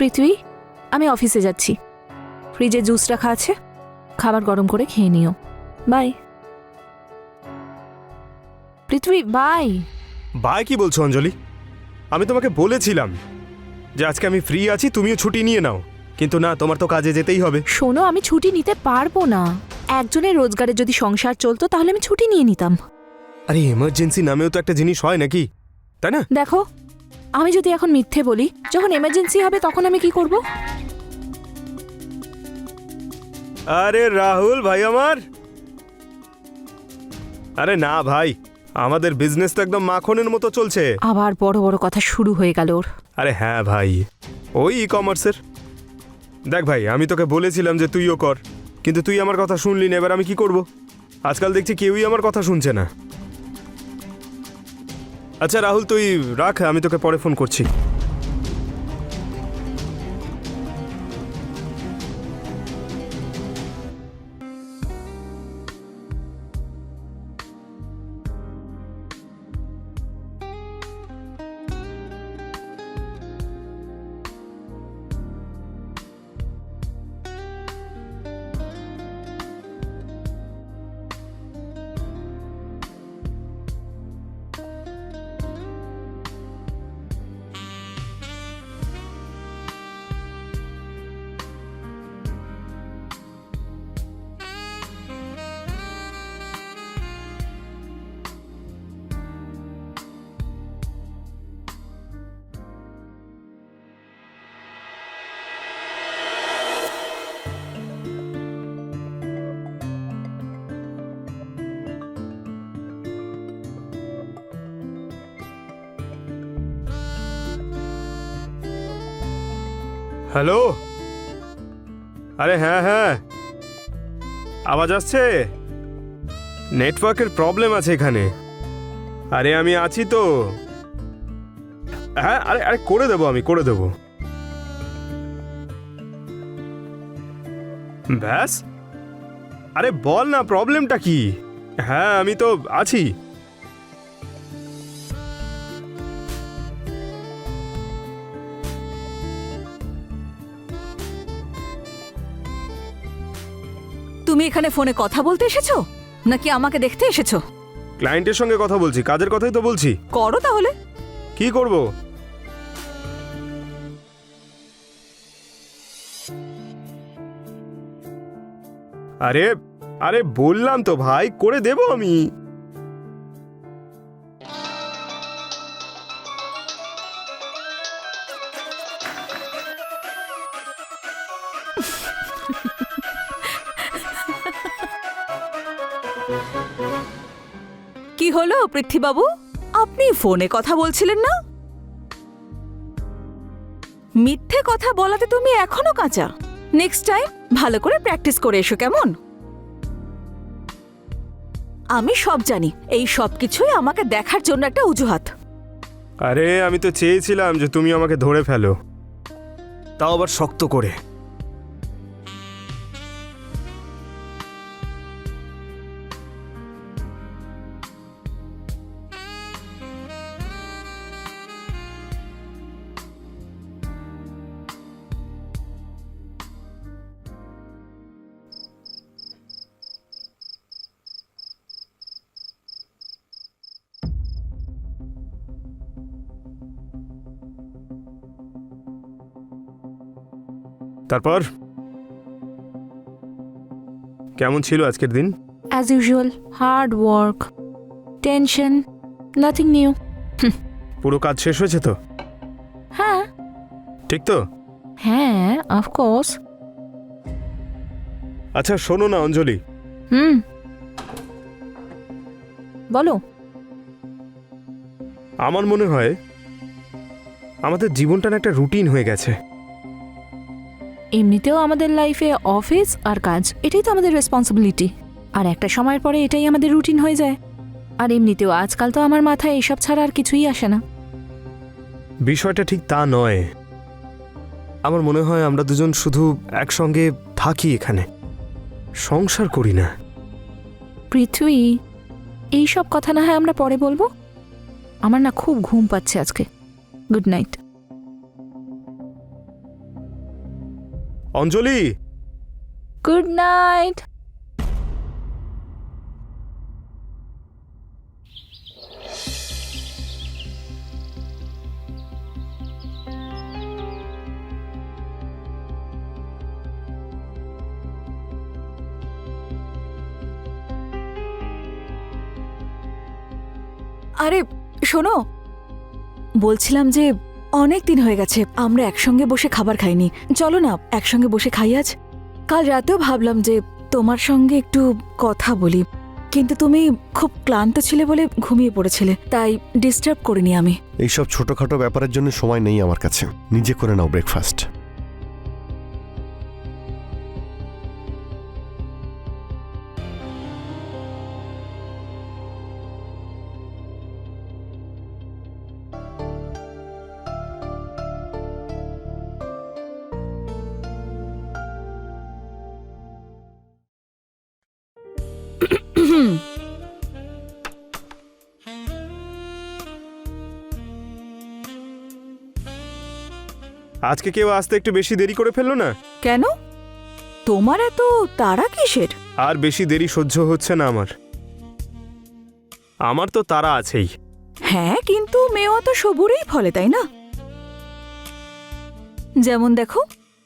পৃথ্বী, আমি অফিসে যাচ্ছি। ফ্রিজে জুস রাখা আছে, খাবার গরম করে খেয়ে নিও। By Prithvi, by. বাই কি বলছো অঞ্জলি? আমি তোমাকে বলেছিলাম যে আজকে আমি ফ্রি আছি, তুমিও ছুটি নিয়ে নাও, কিন্তু না, তোমার তো কাজে যেতেই হবে। শোনো, আমি ছুটি নিতে পারবো না। একজনের রোজগারে যদি সংসার চলতো তাহলে আমি ছুটি নিয়ে নিতাম। আরে এমার্জেন্সি নামেও তো একটা জিনিস হয় নাকি, তাই না? দেখো, আমি যদি এখন মিথ্যে বলি, যখন এমার্জেন্সি হবে তখন আমি কি করব? আরে রাহুল ভাই আমার, আরে না ভাই, আমাদের বিজনেস তো একদম মাখনের মতো চলছে। আবার বড় বড় কথা শুরু হয়ে গেল ওর। আরে হ্যাঁ ভাই, ওই ই কমার্সের। দেখ ভাই, আমি তোকে বলেছিলাম যে তুইও কর, কিন্তু তুই আমার কথা শুনলি না। এবার আমি কি করব? আজকাল দেখছি কেউই আমার কথা শুনছে না। আচ্ছা রাহুল, তুই রাখ, আমি তোকে পরে ফোন করছি। হ্যালো, আরে হ্যাঁ হ্যাঁ, আওয়াজ আসছে? নেটওয়ার্কের প্রবলেম আছে এখানে। আরে আমি আছি তো। হ্যাঁ, আরে আরে করে দেবো, আমি করে দেবো। ব্যাস, আরে বল না, প্রবলেমটা কি? হ্যাঁ, আমি তো আছি। তুমি এখানে ফোনে কথা বলতে এসেছো নাকি আমাকে দেখতে এসেছো? ক্লায়েন্টের সঙ্গে কথা বলছি, কাজের কথাই তো বলছি। করো তাহলে। কি করব? আরে আরে বললাম তো ভাই, করে দেব আমি। কি হলো পৃথ্বীবাবু, আপনি ফোনে কথা বলছিলেন না? মিথ্যে কথা বলাতে তুমি এখনো কাঁচা। নেক্সট টাইম ভালো করে প্র্যাকটিস করে এসো, কেমন? আমি সব জানি, এই সব কিছুই আমাকে দেখার জন্য একটা অজুহাত। আরে আমি তো চেয়েছিলাম যে তুমি আমাকে ধরে ফেলো, তাও আবার শক্ত করে। তারপর কেমন ছিল আজকের দিন? As usual, hard work, tension, nothing new. পুরো কাজ শেষ হয়েছে তো? হ্যাঁ ঠিক তো? হ্যাঁ, অফকোর্স। আচ্ছা শোনো না অঞ্জলি, বলো। আমার মনে হয় আমাদের জীবনটা না একটা রুটিন হয়ে গেছে। এমনিতেও আমাদের লাইফে অফিস আর কাজ, এটাই তো আমাদের রেসপন্সিবিলিটি। আর একটা সময়ের পরে এটাই আমাদের রুটিন হয়ে যায়। আর এমনিতেও আজকাল তো আমার মাথায় এসব ছাড়া আর কিছুই আসে না। বিষয়টা ঠিক তা নয়। আমার মনে হয় আমরা দুজন শুধু একসঙ্গে থাকি এখানে, সংসার করি না। পৃথ্বী, এইসব কথা না হয় আমরা পরে বলবো। আমার না খুব ঘুম পাচ্ছে আজকে। Good night. Anjali, good night. আরে শোনো, বলছিলাম যে অনেক দিন হয়ে গেছে আমরা একসঙ্গে বসে খাবার খাইনি। চলো না একসঙ্গে বসে খাই আজ। কাল রাতেও ভাবলাম যে তোমার সঙ্গে একটু কথা বলি, কিন্তু তুমি খুব ক্লান্ত ছিলে বলে ঘুমিয়ে পড়েছিলে, তাই ডিস্টার্ব করিনি আমি। এইসব ছোটখাটো ব্যাপারের জন্য সময় নেই আমার কাছে। নিজে করে নাও ব্রেকফাস্ট। আজকে কেউ আসতে একটু বেশি দেরি করে ফেললো না? কেন? তোমার এত তাড়া কিসের? আর বেশি দেরি সহ্য হচ্ছে না আমার। আমার তো তারা আছেই। হ্যাঁ, কিন্তু মেয়েও তো সবুরেই ফলে, তাই না? যেমন দেখো,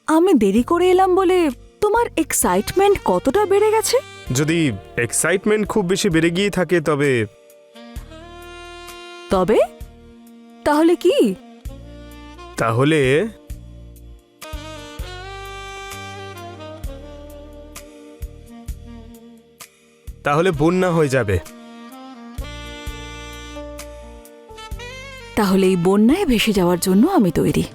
আমি দেরি করে এলাম বলে তোমার এক্সাইটমেন্ট কতটা বেড়ে গেছে। যদি এক্সাইটমেন্ট খুব বেশি বেড়ে গিয়ে থাকে তবে তবে তাহলে কি? তাহলে তাহলে বন্যা হয়ে যাবে। তাহলে এই বন্যায় ভেসে যাওয়ার জন্য আমি তৈরি।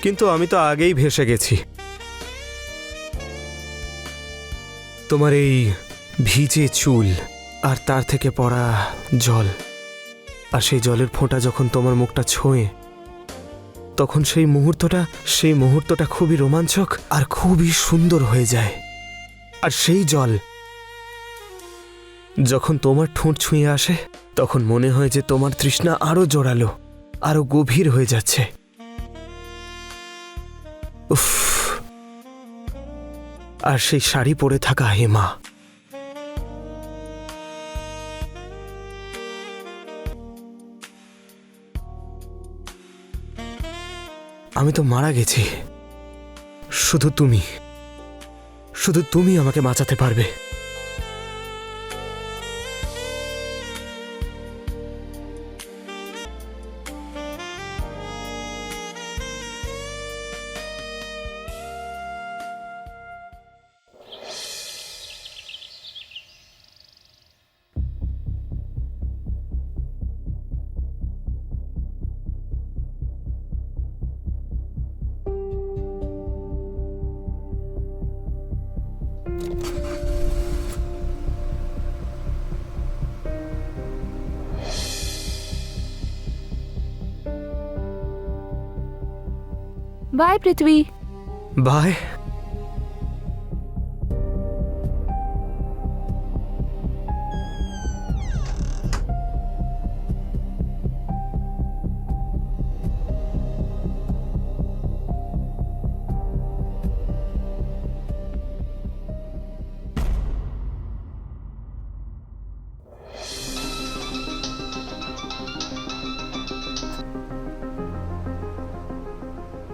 কিন্তু আমি তো আগেই ভেসে গেছি। তোমার এই ভিজে চুল আর তার থেকে পড়া জল, আর সেই জলের ফোঁটা যখন তোমার মুখটা ছোঁয়ে, তখন সেই মুহূর্তটা খুবই রোমাঞ্চক আর খুবই সুন্দর হয়ে যায়। আর সেই জল যখন তোমার ঠোঁট ছুঁয়ে আসে, তখন মনে হয় যে তোমার তৃষ্ণা আরো জোরালো, আরো গভীর হয়ে যাচ্ছে। উফ! আর সেই শাড়ি পরে থাকা হেমা, আমি তো মারা গেছি। শুধু তুমি আমাকে বাঁচাতে পারবে। বাই পৃথ্বী। বাই।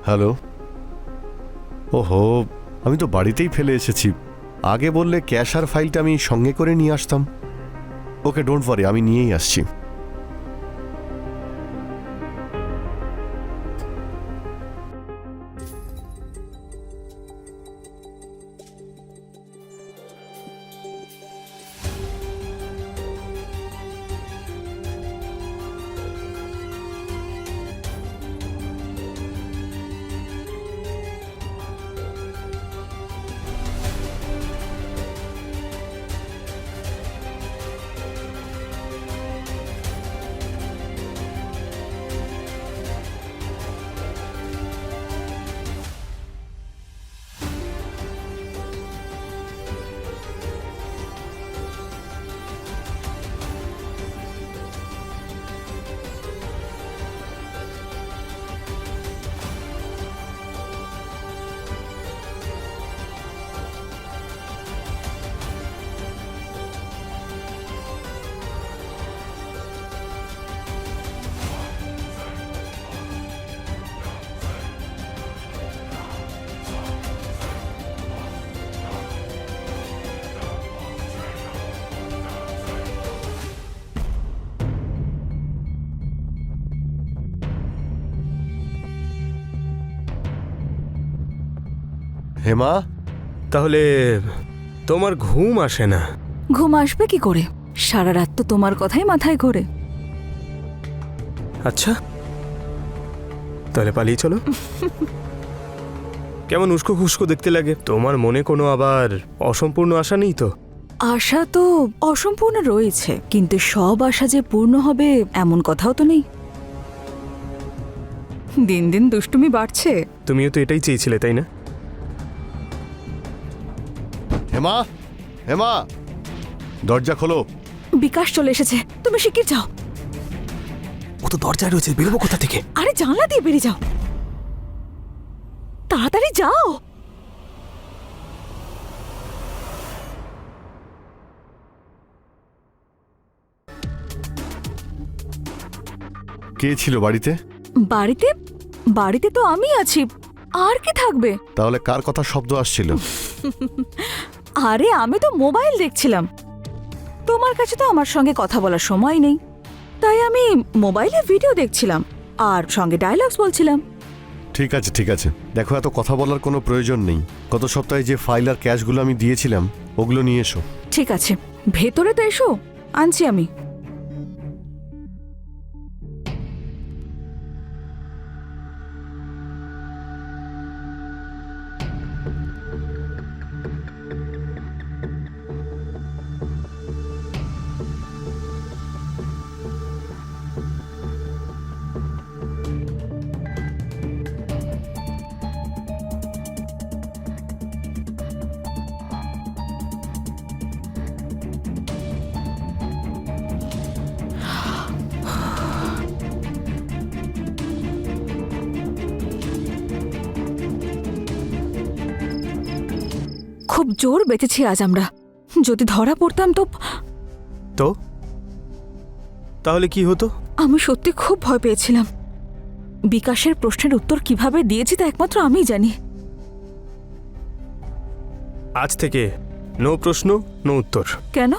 হ্যালো। ওহো, আমি তো বাড়িতেই ফেলে এসেছি। আগে বললে ক্যাশ আর ফাইলটা আমি সঙ্গে করে নিয়ে আসতাম। ওকে, ডোন্ট ওয়ারি, আমি নিয়েই আসছি। হেমা, তাহলে তোমার ঘুম আসে না? ঘুম আসবে কি করে? সারা রাত তো তোমার কথাই মাথায় ঘোরে। আচ্ছা, তাহলে পালিয়ে চলো। কেমন উস্কো খুস্কো দেখতে লাগে। তোমার মনে কোনো আবার অসম্পূর্ণ আশা নেই তো? আশা তো অসম্পূর্ণ রয়েছে, কিন্তু সব আশা যে পূর্ণ হবে এমন কথাও তো নেই। দিন দিন দুষ্টুমি বাড়ছে। তুমিও তো এটাই চেয়েছিলে, তাই না? হেমা, হেমা, দরজা খোলো। বিকাশ চলে এসেছে, তুমি শিগগির যাও। ও তো দরজায় রয়েছে, বেরোবো কোথা থেকে? আরে জানলা দিয়ে বেরিয়ে যাও, তাড়াতাড়ি যাও। কে ছিল বাড়িতে? বাড়িতে বাড়িতে তো আমি আছি, আর কি থাকবে? তাহলে কার কথা শব্দ আসছিল? আরে আমি তো মোবাইল দেখছিলাম। তোমার কাছে তো আমার সঙ্গে কথা বলার সময় নেই, তাই আমি মোবাইলে ভিডিও দেখছিলাম আর সঙ্গে ডায়লগস বলছিলাম। ঠিক আছে, ঠিক আছে, দেখো এত কথা বলার কোনো প্রয়োজন নেই। গত সপ্তাহে যে ফাইল আর ক্যাশগুলো আমি দিয়েছিলাম ওগুলো নিয়ে এসো। ঠিক আছে, ভেতরে তো এসো, আনছি আমি। খুব জোর বেঁচেছি আজ আমরা। যদি ধরা পড়তাম তো তো তাহলে কি হতো? আমি সত্যি খুব ভয় পেয়েছিলাম। বিকাশের প্রশ্নের উত্তর কিভাবে দিয়েছি তা একমাত্র আমিই জানি। আজ থেকে নো প্রশ্ন, নো উত্তর। কেন?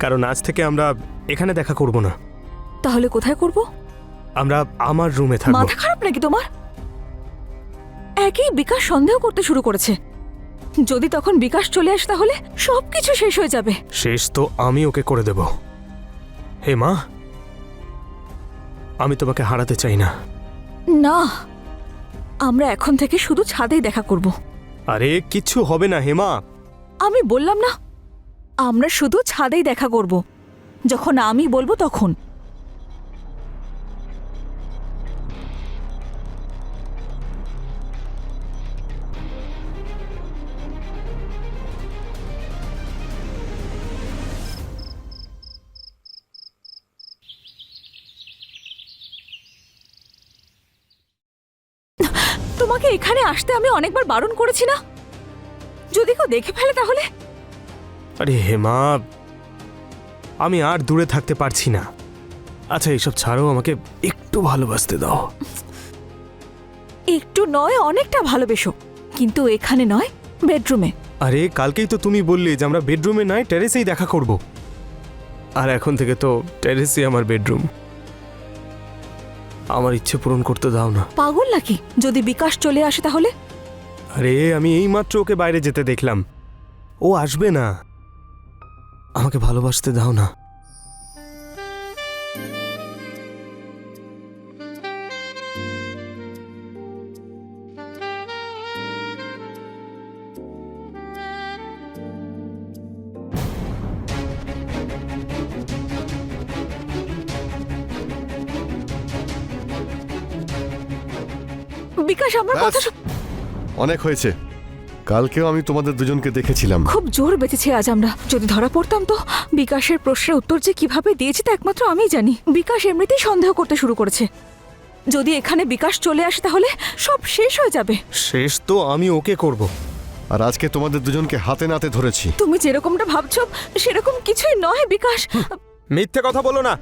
কারণ আজ থেকে আমরা এখানে দেখা করব না। তাহলে কোথায় করব? আমরা আমার রুমে থাকবো। মাথা খারাপ নাকি তোমার? একই বিকাশ সন্দেহ করতে শুরু করেছে। যদি তখন বিকাশ চলে আসে তাহলে সবকিছু শেষ হয়ে যাবে। শেষ তো আমি ওকে করে দেব। হে মা, আমি তোমাকে হারাতে চাই না। না, আমরা এখন থেকে শুধু ছাদেই দেখা করব। আরে কিচ্ছু হবে না হেমা। আমি বললাম না, আমরা শুধু ছাদেই দেখা করব। যখন আমি বলবো তখন। তোমাকে এখানে আসতে আমি অনেকবার বারণ করেছি না? যদি কেউ দেখে ফেলে তাহলে? আরে হেমা, আমি আর দূরে থাকতে পারছি না। আচ্ছা এইসব ছাড়ো, আমাকে একটু ভালোবাসতে দাও। একটু নয়, অনেকটা ভালোবেসো, কিন্তু এখানে নয়, বেডরুমে। আরে কালকেই তো তুমি বললে যে আমরা বেডরুমে নয় টেরেসেই দেখা করব। আর এখন থেকে তো টেরেসই আমার বেডরুম। আমার ইচ্ছে পূরণ করতে দাও না। পাগল নাকি? যদি বিকাশ চলে আসে তাহলে? আরে আমি এইমাত্র ওকে বাইরে যেতে দেখলাম। ও আসবে না। আমাকে ভালোবাসতে দাও না। বিকাশ আমার ব্যাস, কথা অনেক হয়েছে। কালকেও আমি তোমাদের দুজনকে দেখেছিলাম। খুব জোর বেঁচেছি আজ আমরা। যদি ধরা পড়তাম তো? বিকাশের প্রশ্নের উত্তর যে কিভাবে দিয়েছি তা একমাত্র আমিই জানি। বিকাশ এমনিতেই সন্দেহ করতে শুরু করেছে। যদি এখানে বিকাশ চলে আসে তাহলে সব শেষ হয়ে যাবে। শেষ তো আমি ওকে করব। আর আজকে তোমাদের দুজনকে হাতে নাতে ধরেছি। তুমি যেরকমটা ভাবছো সেরকম কিছুই নয় বিকাশ। মিথ্যে কথা বলো না।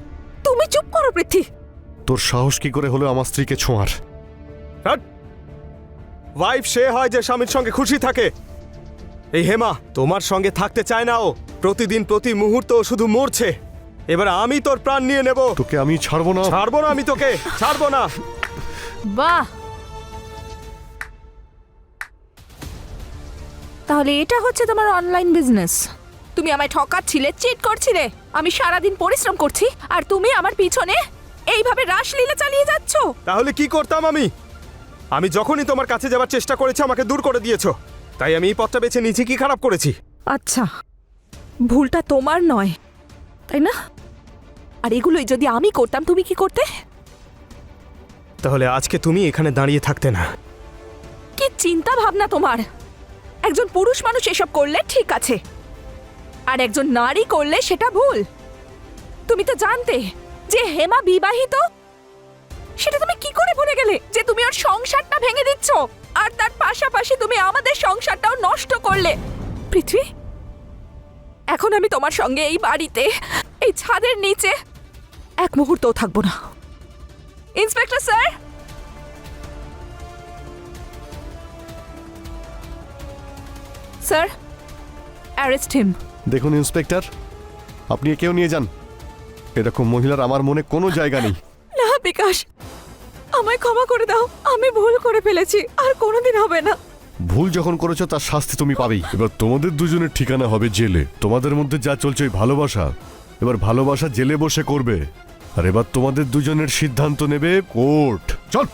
তুমি চুপ করো পৃথ্বী। তোর সাহস কি করে হলো আমার স্ত্রীকে ছোঁয়ার? ওয়াইফ সে হয় যে স্বামীর সঙ্গে খুশি থাকে। এই হেমা তোমার সঙ্গে থাকতে চায় না। ও প্রতিদিন প্রতি মুহূর্ত ও শুধু মরছে। এবার আমি তোর প্রাণ নিয়ে নেব। তোকে আমি ছাড়বো না। ছাড়বো না, আমি তোকে ছাড়বো না। বাহ, তাহলে এটা হচ্ছে তোমার অনলাইন বিজনেস। তুমি আমায় ঠকাচ্ছিলে, চিট করছিলে। আমি সারাদিন পরিশ্রম করছি আর তুমি আমার পিছনে এইভাবে রাসলীলা চালিয়ে যাচ্ছ। তাহলে কি করতাম আমি? আমি যখনই তোমার কাছে যাবার চেষ্টা করেছি আমাকে দূর করে দিয়েছো, তাই আমি এই পথটা বেছে নিয়েছি। কি খারাপ করেছি? আচ্ছা, ভুলটা তোমার নয়, তাই না? আর এগুলোই যদি আমি করতাম, তুমি কি করতে? তাহলে আজকে তুমি এখানে দাঁড়িয়ে থাকতে না। কি চিন্তা ভাবনা তোমার! একজন পুরুষ মানুষ এসব করলে ঠিক আছে, আর একজন নারী করলে সেটা ভুল। তুমি তো জানতে যে হেমা বিবাহিত। সেটা তুমি কি করে ভুলে গেলে যে তুমি ওর সংসারটা ভেঙে দিচ্ছ, আর তার পাশাপাশি তুমি আমাদের সংসারটাও নষ্ট করলে? পৃথ্বী, এখন আমি তোমার সঙ্গে এই বাড়িতে, এই ছাদের নিচে এক মুহূর্তও থাকবো না। Inspector sir, sir, arrest him. দেখুন ইন্সপেক্টর, আপনি একেও নিয়ে যান। এরকম মহিলার আমার মনে কোনো জায়গা নেই। না বিকাশ, আমায় ক্ষমা করে দাও, আমি ভুল করে ফেলেছি, আর কোনোদিন হবে না। ভুল যখন করেছো তার শাস্তি তুমি পাবেই। এবার তোমাদের দুজনের ঠিকানা হবে জেলে। তোমাদের মধ্যে যা চলছে ওই ভালোবাসা, এবার ভালোবাসা জেলে বসে করবে। আর এবার তোমাদের দুজনের সিদ্ধান্ত নেবে কোর্ট। চল।